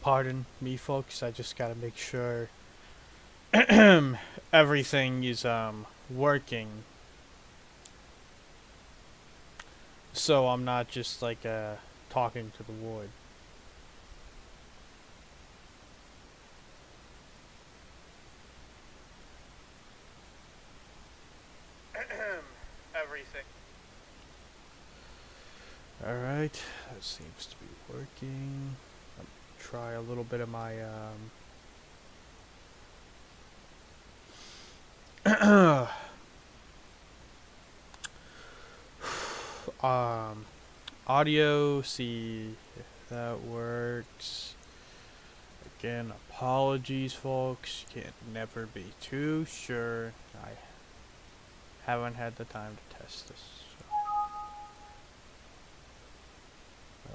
Pardon me, folks. I just gotta make sure everything is working, so I'm not just like talking to the void. Everything. All right, that seems to be working. Try a little bit of my um audio. See if that works. Again, apologies, folks. Can't never be too sure. I haven't had the time to test this. So. I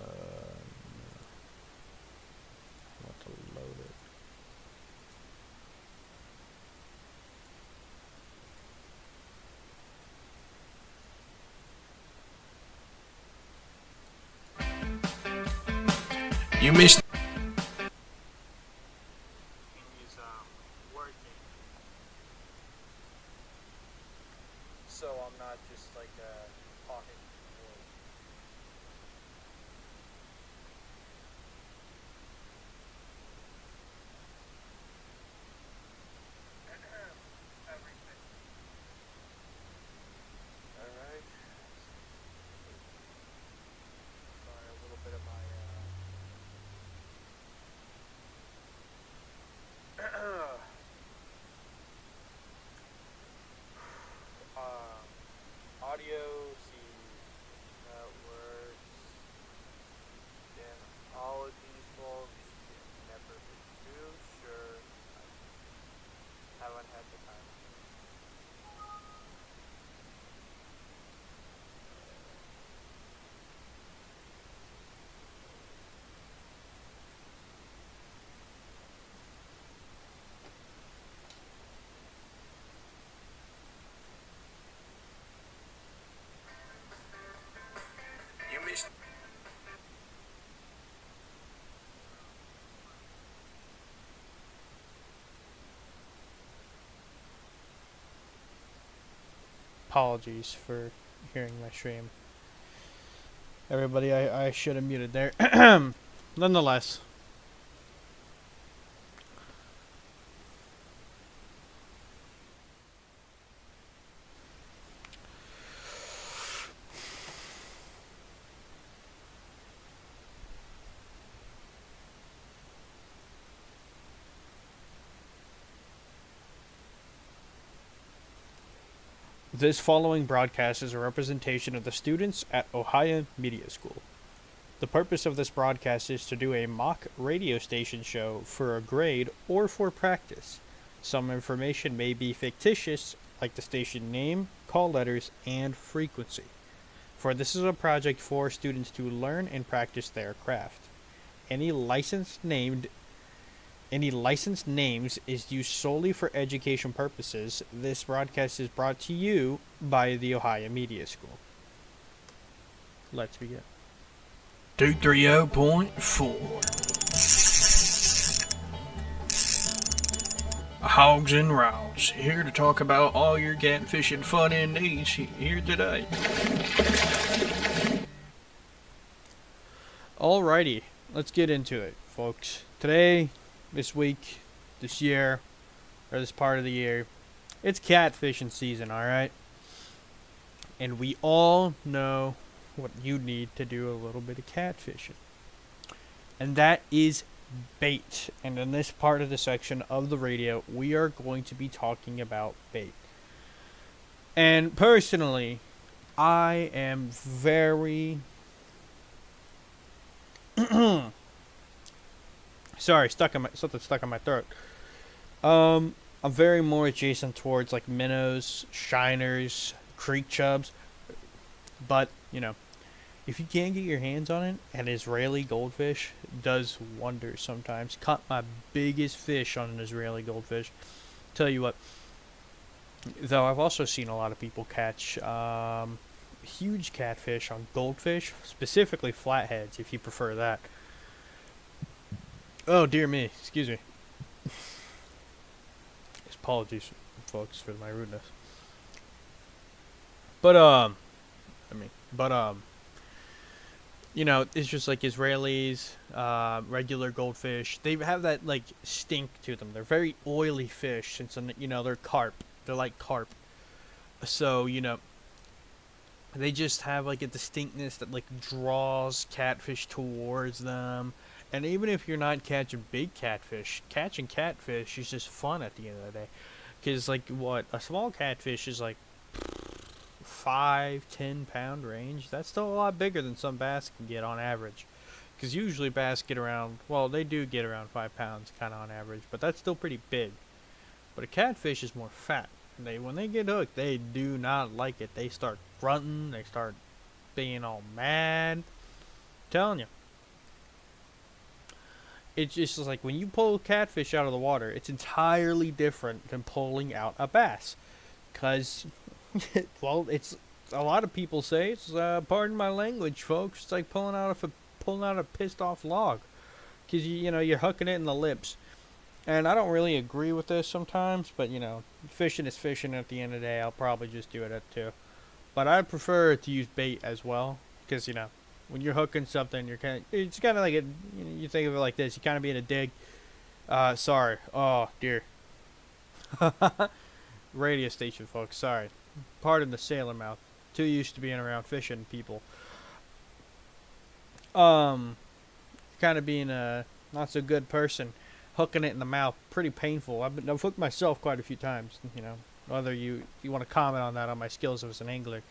want to load it. You missed. Is working, so I'm not just like talking to the void. Everything. All right. Try a little bit of my audio. See if that works. Again, apologies, folks. Can never be too sure. I haven't had the time. You missed. Apologies for hearing my stream. Everybody, I should have muted there. Nonetheless. This following broadcast is a representation of the students at Ohio Media School. The purpose of this broadcast is to do a mock radio station show for a grade or for practice. Some information may be fictitious, like the station name, call letters, and frequency. For this is a project for students to learn and practice their craft. Any licensed named Any licensed names is used solely for education purposes. This broadcast is brought to you by the Ohio Media School. Let's begin. 230.4. Hogs and Routes, here to talk about all your catfishing fun and needs here today. Alrighty, let's get into it, folks. Today, this week, this year, or this part of the year, it's catfishing season, alright? And we all know what you need to do a little bit of catfishing. And that is bait. And in this part of the section of the radio, we are going to be talking about bait. And personally, I am very sorry, something stuck in my throat. I'm very more adjacent towards like minnows, shiners, creek chubs, but if you can get your hands on it, an Israeli goldfish does wonders sometimes. Caught my biggest fish on an Israeli goldfish. Tell you what, though, I've also seen a lot of people catch huge catfish on goldfish, specifically flatheads, if you prefer that. Oh dear me, excuse me. Apologies, folks, for my rudeness. But but it's just like Israelis, regular goldfish. They have that like stink to them. They're very oily fish, and so they're carp. They're like carp. So they just have like a distinctness that like draws catfish towards them. And even if you're not catching big catfish, catching catfish is just fun at the end of the day. Because like what a small catfish is like 5-10 pound range. That's still a lot bigger than some bass can get on average. Because usually bass get around, well, they do get around 5 pounds kind of on average, but that's still pretty big. But a catfish is more fat. When they get hooked, they do not like it. They start grunting. They start being all mad. I'm telling you, it's just like when you pull a catfish out of the water, it's entirely different than pulling out a bass. Cause, well, it's a lot of people say it's pardon my language, folks. It's like pulling out a pissed off log. Cause you're hooking it in the lips. And I don't really agree with this sometimes, but fishing is fishing at the end of the day. I'll probably just do it at 2. But I prefer to use bait as well, because when you're hooking something, it's kind of like you think of it like this. You kind of be in a dig. Sorry. Oh dear. Radio station, folks. Sorry. Pardon the sailor mouth. Too used to being around fishing people. Kind of being a not so good person. Hooking it in the mouth, pretty painful. I've hooked myself quite a few times. Whether you want to comment on that on my skills as an angler,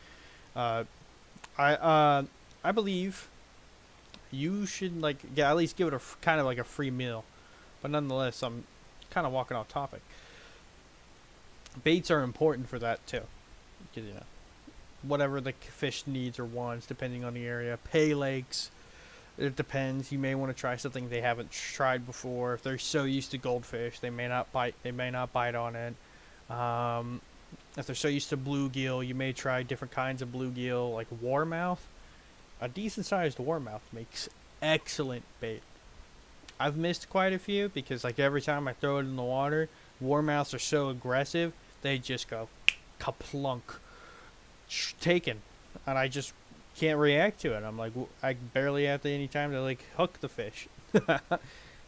I believe you should at least give it kind of like a free meal, but nonetheless, I'm kind of walking off topic. Baits are important for that too, because whatever the fish needs or wants, depending on the area. Pay lakes. It depends. You may want to try something they haven't tried before. If they're so used to goldfish, they may not bite. They may not bite on it. If they're so used to bluegill, you may try different kinds of bluegill, like warmouth. A decent-sized warmouth makes excellent bait. I've missed quite a few because, every time I throw it in the water, warmouths are so aggressive they just go kaplunk, taken, and I just can't react to it. I'm like, I barely have to any time to hook the fish.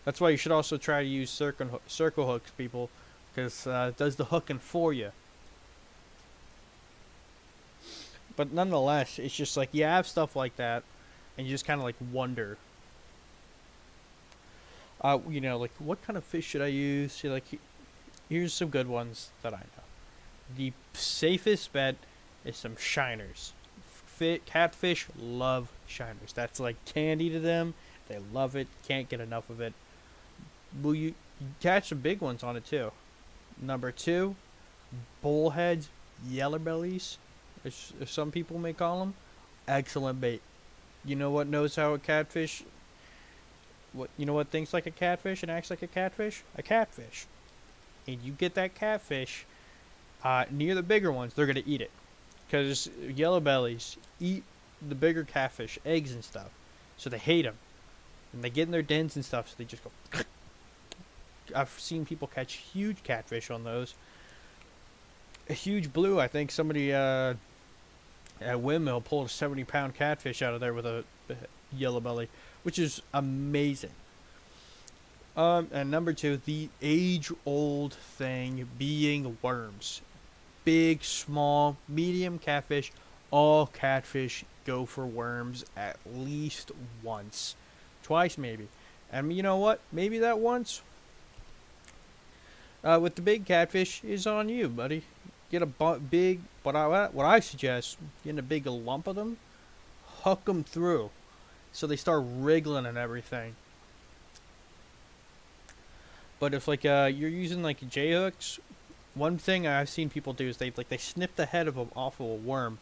That's why you should also try to use circle hooks, people, because it does the hooking for you. But nonetheless, it's just you have stuff like that, and you just kind of wonder. What kind of fish should I use? Here's some good ones that I know. The safest bet is some shiners. Catfish love shiners. That's like candy to them. They love it. Can't get enough of it. Will you catch some big ones on it too? Number 2, bullheads, yellow bellies, as some people may call them. Excellent bait. You know what knows how a catfish? What thinks like a catfish and acts like a catfish? A catfish. And you get that catfish near the bigger ones, they're gonna eat it. Because yellow bellies eat the bigger catfish, eggs and stuff. So they hate them. And they get in their dens and stuff, so they just go. I've seen people catch huge catfish on those. A huge blue, I think somebody at Windmill pulled a 70-pound catfish out of there with a yellow belly, which is amazing. And number 2, the age-old thing being worms. Big, small, medium catfish, all catfish go for worms at least once. Twice maybe. And you know what? Maybe that once with the big catfish is on you, buddy. Get a big, what I suggest, getting a big lump of them, hook them through so they start wriggling and everything. But if you're using J hooks, one thing I've seen people do is they snip the head off of a worm,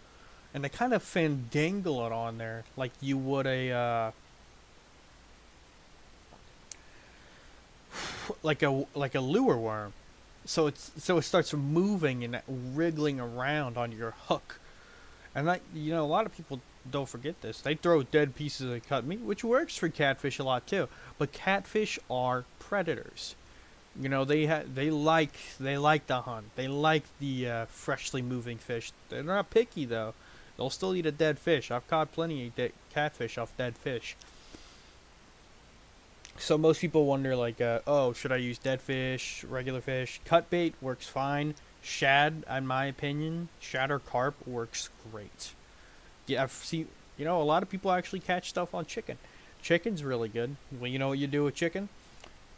and they kind of fandangle it on there like you would a like a lure worm. So it starts moving and wriggling around on your hook, And a lot of people don't forget this. They throw dead pieces of cut meat, which works for catfish a lot too. But catfish are predators. They like to hunt. They like the freshly moving fish. They're not picky though. They'll still eat a dead fish. I've caught plenty of catfish off dead fish. So most people wonder like, oh, should I use dead fish, regular fish? Cut bait works fine. Shad, in my opinion, shad or carp works great. Yeah, I've seen, a lot of people actually catch stuff on chicken. Chicken's really good. Well, you know what you do with chicken?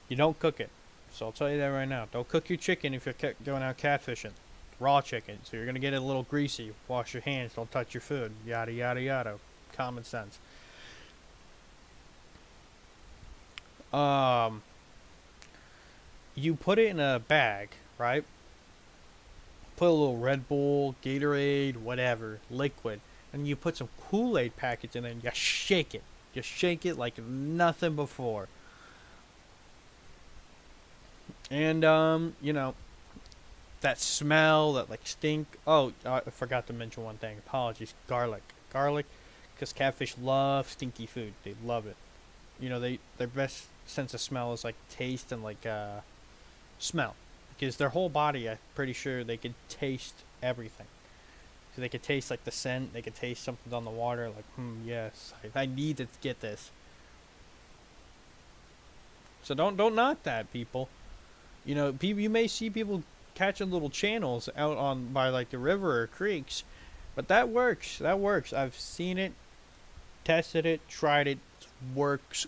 You don't cook it. So I'll tell you that right now. Don't cook your chicken if you're going out catfishing. Raw chicken. So you're going to get it a little greasy. Wash your hands. Don't touch your food. Yada, yada, yada. Common sense. You put it in a bag, right? Put a little Red Bull, Gatorade, whatever, liquid. And you put some Kool-Aid packets in there and you shake it. Just shake it like nothing before. And, that smell, that like stink. Oh, I forgot to mention one thing. Apologies. Garlic. Garlic, because catfish love stinky food. They love it. Their best sense of smell is like taste and like smell. Because their whole body, I'm pretty sure they could taste everything. So they could taste like the scent. They could taste something on the water. Like, yes, I need to get this. So don't knock that, people. You may see people catching little channels out on by like the river or creeks, but that works. That works. I've seen it, tested it, tried it. It works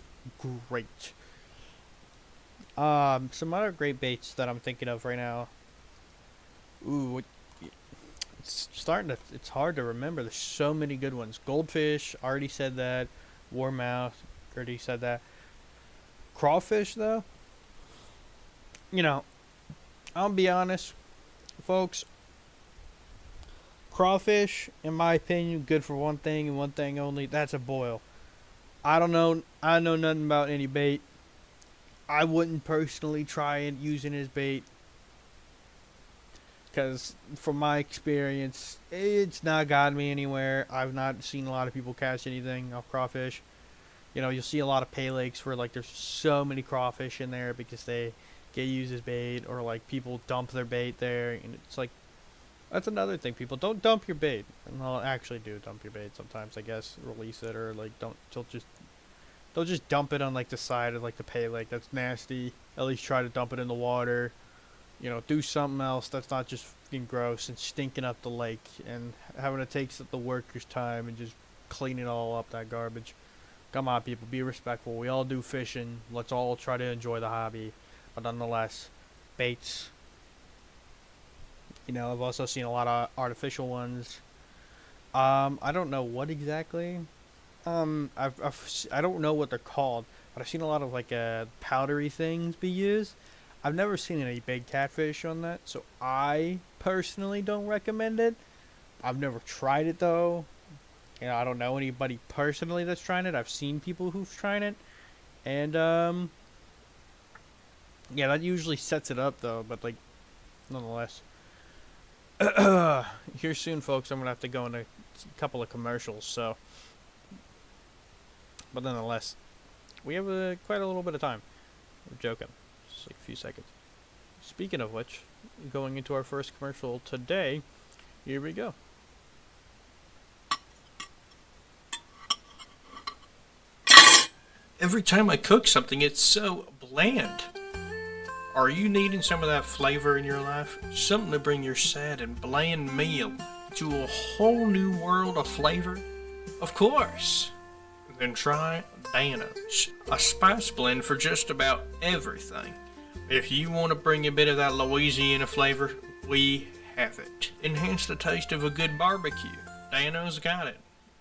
great. Some other great baits that I'm thinking of right now. Ooh, it's hard to remember. There's so many good ones. Goldfish, already said that. Warmouth, already said that. Crawfish, though. I'll be honest, folks. Crawfish, in my opinion, good for one thing and one thing only. That's a boil. I don't know. I know nothing about any bait. I wouldn't personally try it using his bait. Because from my experience, it's not gotten me anywhere. I've not seen a lot of people catch anything off crawfish. You'll see a lot of pay lakes where like there's so many crawfish in there because they get used as bait, or like people dump their bait there, and it's like, that's another thing. People don't dump your bait. Well, actually do dump your bait sometimes, I guess. Release it, or like don't just dump it on like the side of like the pay lake. That's nasty. At least try to dump it in the water. Do something else that's not just fucking gross and stinking up the lake and having to take the workers' time and just cleaning all up that garbage. Come on, people, be respectful. We all do fishing. Let's all try to enjoy the hobby. But nonetheless, baits. I've also seen a lot of artificial ones. I don't know what exactly. I don't know what they're called, but I've seen a lot of like powdery things be used. I've never seen any big catfish on that, so I personally don't recommend it. I've never tried it though. I don't know anybody personally that's trying it. I've seen people who've tried it, and yeah, that usually sets it up though. But like, nonetheless, here soon, folks. I'm gonna have to go into a couple of commercials. So, but nonetheless, we have quite a little bit of time. I'm joking. Just like a few seconds. Speaking of which, going into our first commercial today. Here we go. Every time I cook something, it's so bland. Are you needing some of that flavor in your life? Something to bring your sad and bland meal to a whole new world of flavor? Of course. Then try Danos, a spice blend for just about everything. If you want to bring a bit of that Louisiana flavor, we have it. Enhance the taste of a good barbecue. Danos got it.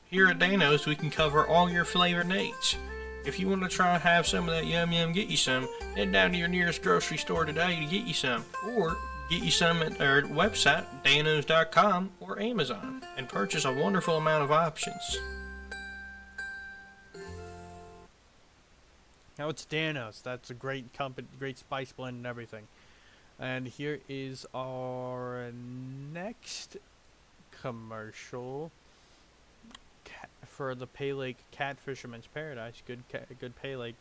Here at Danos, we can cover all your flavor needs. If you want to try and have some of that yum yum, get you some, head down to your nearest grocery store today to get you some. Or get you some at our website, danos.com or Amazon, and purchase a wonderful amount of options. Now it's Danos. That's a great company, great spice blend and everything. And here is our next commercial. for the Pay Lake Cat Fisherman's Paradise. Good Pay Lake.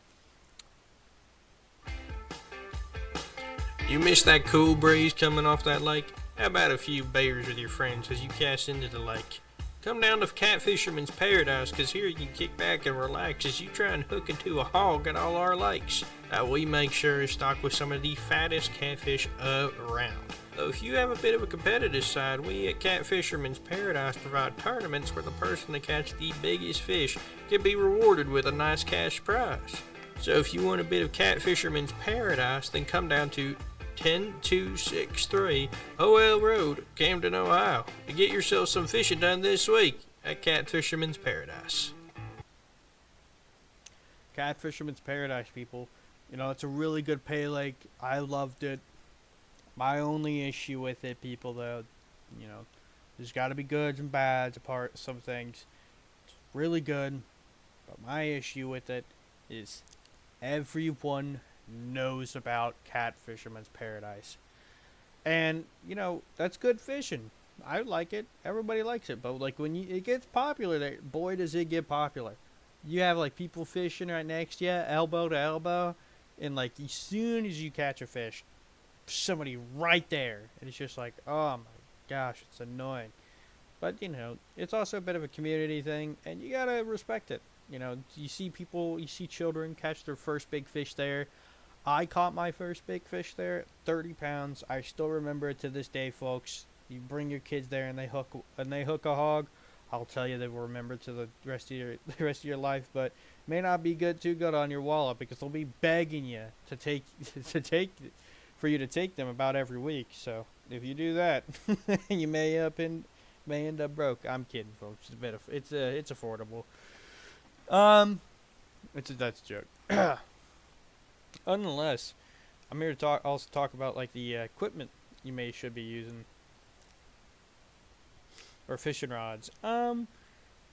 You miss that cool breeze coming off that lake? How about a few beers with your friends as you cast into the lake? Come down to Cat Fisherman's Paradise, cause here you can kick back and relax as you try and hook into a hog at all our lakes that we make sure is stocked with some of the fattest catfish around. Though if you have a bit of a competitive side, we at Cat Fisherman's Paradise provide tournaments where the person to catch the biggest fish can be rewarded with a nice cash prize. So if you want a bit of Cat Fisherman's Paradise, then come down to 10263 OL Road, Camden, Ohio, to get yourself some fishing done this week at Cat Fisherman's Paradise. Cat Fisherman's Paradise, people. You know, it's a really good Pay Lake. I loved it. My only issue with it, people, though, you know, there's got to be goods and bads apart some things. It's really good, but my issue with it is everyone knows about Cat Fisherman's Paradise. And, you know, that's good fishing. I like it. Everybody likes it. But, like, when it gets popular, there, boy, does it get popular. You have, like, people fishing right next to you, elbow to elbow. And, like, as soon as you catch a fish, somebody right there. And it's just like, oh, my gosh, it's annoying. But, you know, it's also a bit of a community thing. And you got to respect it. You know, you see people, you see children catch their first big fish there. I caught my first big fish there, 30 pounds. I still remember it to this day, folks. You bring your kids there and they hook a hog. I'll tell you, they will remember to the rest of your life. But may not be too good on your wallet, because they'll be begging you for you to take them about every week. So if you do that, you may end up broke. I'm kidding, folks. It's affordable. That's a joke. Nonetheless, I'm here to talk about like the equipment you should be using, or fishing rods. You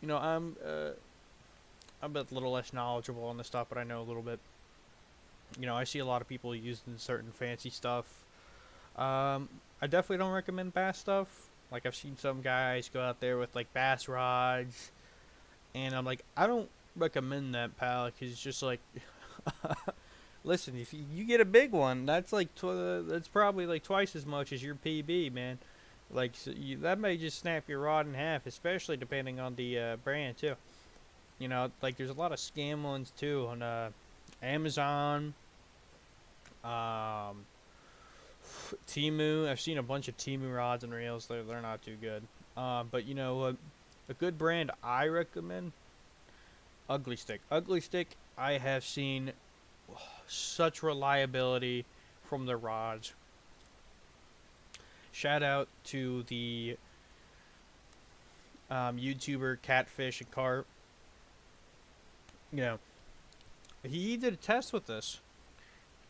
know, I'm a little less knowledgeable on this stuff, but I know a little bit. You know, I see a lot of people using certain fancy stuff. I definitely don't recommend bass stuff. Like, I've seen some guys go out there with like bass rods, and I'm like, I don't recommend that, pal, because it's just like. Listen, if you get a big one, that's like that's probably like twice as much as your PB, man. Like, so that may just snap your rod in half, especially depending on the brand too. You know, like there's a lot of scam ones too on Amazon, Temu. I've seen a bunch of Temu rods and reels. They're not too good. But you know, a good brand I recommend, Ugly Stick. Ugly Stick, I have seen such reliability from the rods. Shout out to the YouTuber Catfish and Carp. You know, he did a test with this,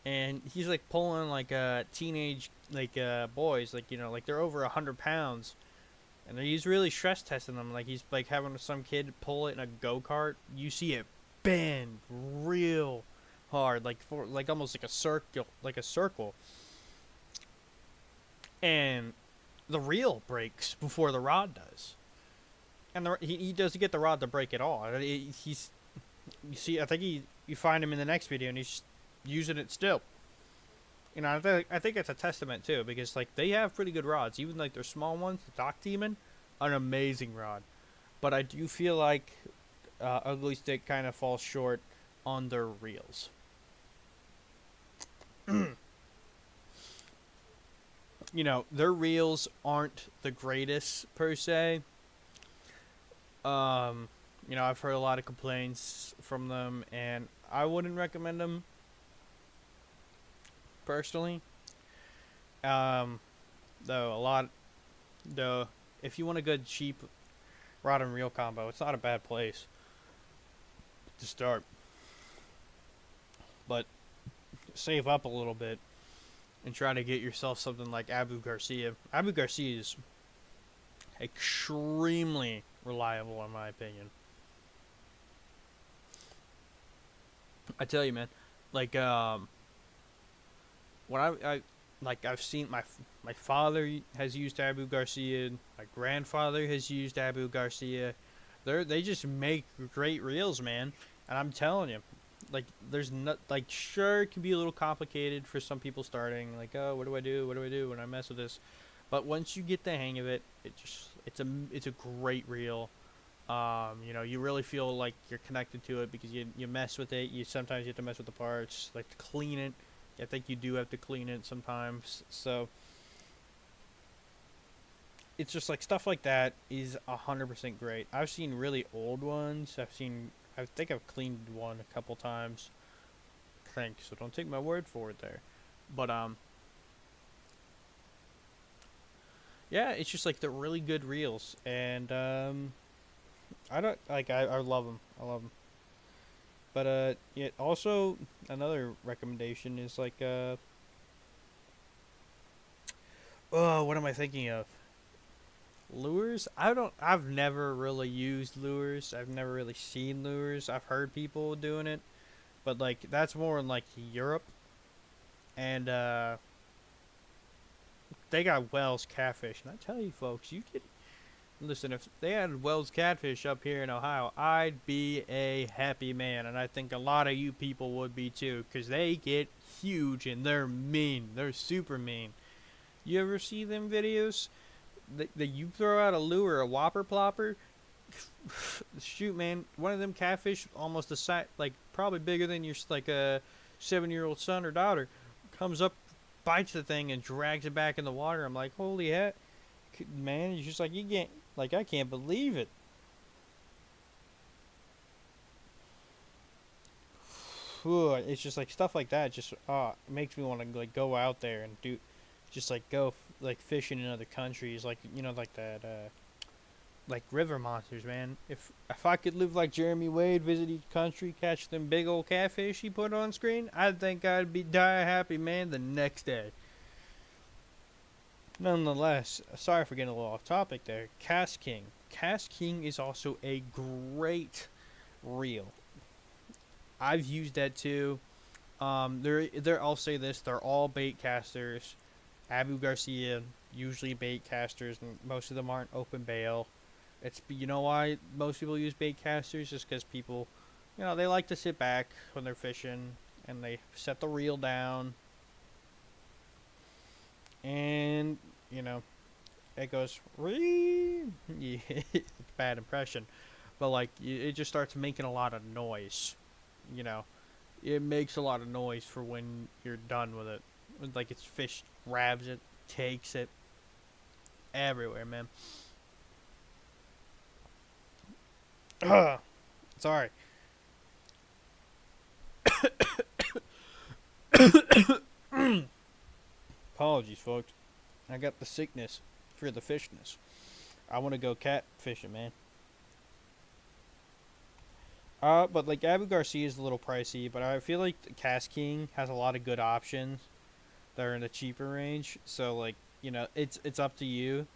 and he's like pulling like teenage boys, like, you know, like they're over 100 pounds, and he's really stress testing them. Like, he's like having some kid pull it in a go-kart. You see it bend real hard, like almost like a circle, and the reel breaks before the rod does, and he doesn't get the rod to break at all. You see, I think you find him in the next video, and he's using it still. You know, I think it's a testament too, because like they have pretty good rods, even like their small ones. The Dock Demon, an amazing rod, but I do feel like Ugly Stick kind of falls short on their reels. You know, their reels aren't the greatest per se. You know, I've heard a lot of complaints from them, and I wouldn't recommend them personally. Though if you want a good cheap rod and reel combo, it's not a bad place to start. But save up a little bit and try to get yourself something like Abu Garcia. Abu Garcia is extremely reliable, in my opinion. I tell you, man, like when I've seen my father has used Abu Garcia, my grandfather has used Abu Garcia, They just make great reels, man. And I'm telling you, like there's not like sure it can be a little complicated for some people starting. Like, oh, what do I do? What do I do when I mess with this? But once you get the hang of it, it's a great reel. You really feel like you're connected to it because you mess with it. You have to mess with the parts, like to clean it. I think you do have to clean it sometimes. So it's just like stuff like that is 100% great. I've seen really old ones. I think I've cleaned one a couple times. I think so. Don't take my word for it there. But yeah, it's just like they're really good reels, and I don't like I love them. I love them. But yeah. Also, another recommendation is like oh, what am I thinking of? Lures? I've never really used lures. I've never really seen lures. I've heard people doing it, but like that's more in like Europe, and they got Wells catfish. And I tell you, folks, you could listen. If they had Wells catfish up here in Ohio, I'd be a happy man, and I think a lot of you people would be too, because they get huge and they're mean. They're super mean. You ever see them videos? That you throw out a lure, a whopper plopper, shoot, man, one of them catfish, almost the size, like probably bigger than your like a 7-year-old son or daughter, comes up, bites the thing, and drags it back in the water. I'm like, holy heck, man! It's just like you can't, like I can't believe it. It's just like stuff like that. Just makes me want to like go out there and do, just like go like fishing in other countries, like like that. Like river monsters, man. If I could live like Jeremy Wade, visit each country, catch them big old catfish he put on screen, I think I'd be die happy, man, the next day. Nonetheless, sorry for getting a little off topic there. Cast King. Cast King is also a great reel. I've used that too. They're. I'll say this: they're all bait casters. Abu Garcia, usually bait casters, and most of them aren't open bail. It's why most people use bait casters, just because people, they like to sit back when they're fishing and they set the reel down, and it goes ree. Yeah, it's a bad impression, but like it just starts making a lot of noise. You know, it makes a lot of noise for when you're done with it. Like it's fish grabs it, takes it everywhere, man. Sorry. Apologies, folks. I got the sickness for the fishness. I want to go cat fishing, man. But like Abu Garcia is a little pricey, but I feel like the Cast King has a lot of good options that are in the cheaper range. So like, it's up to you.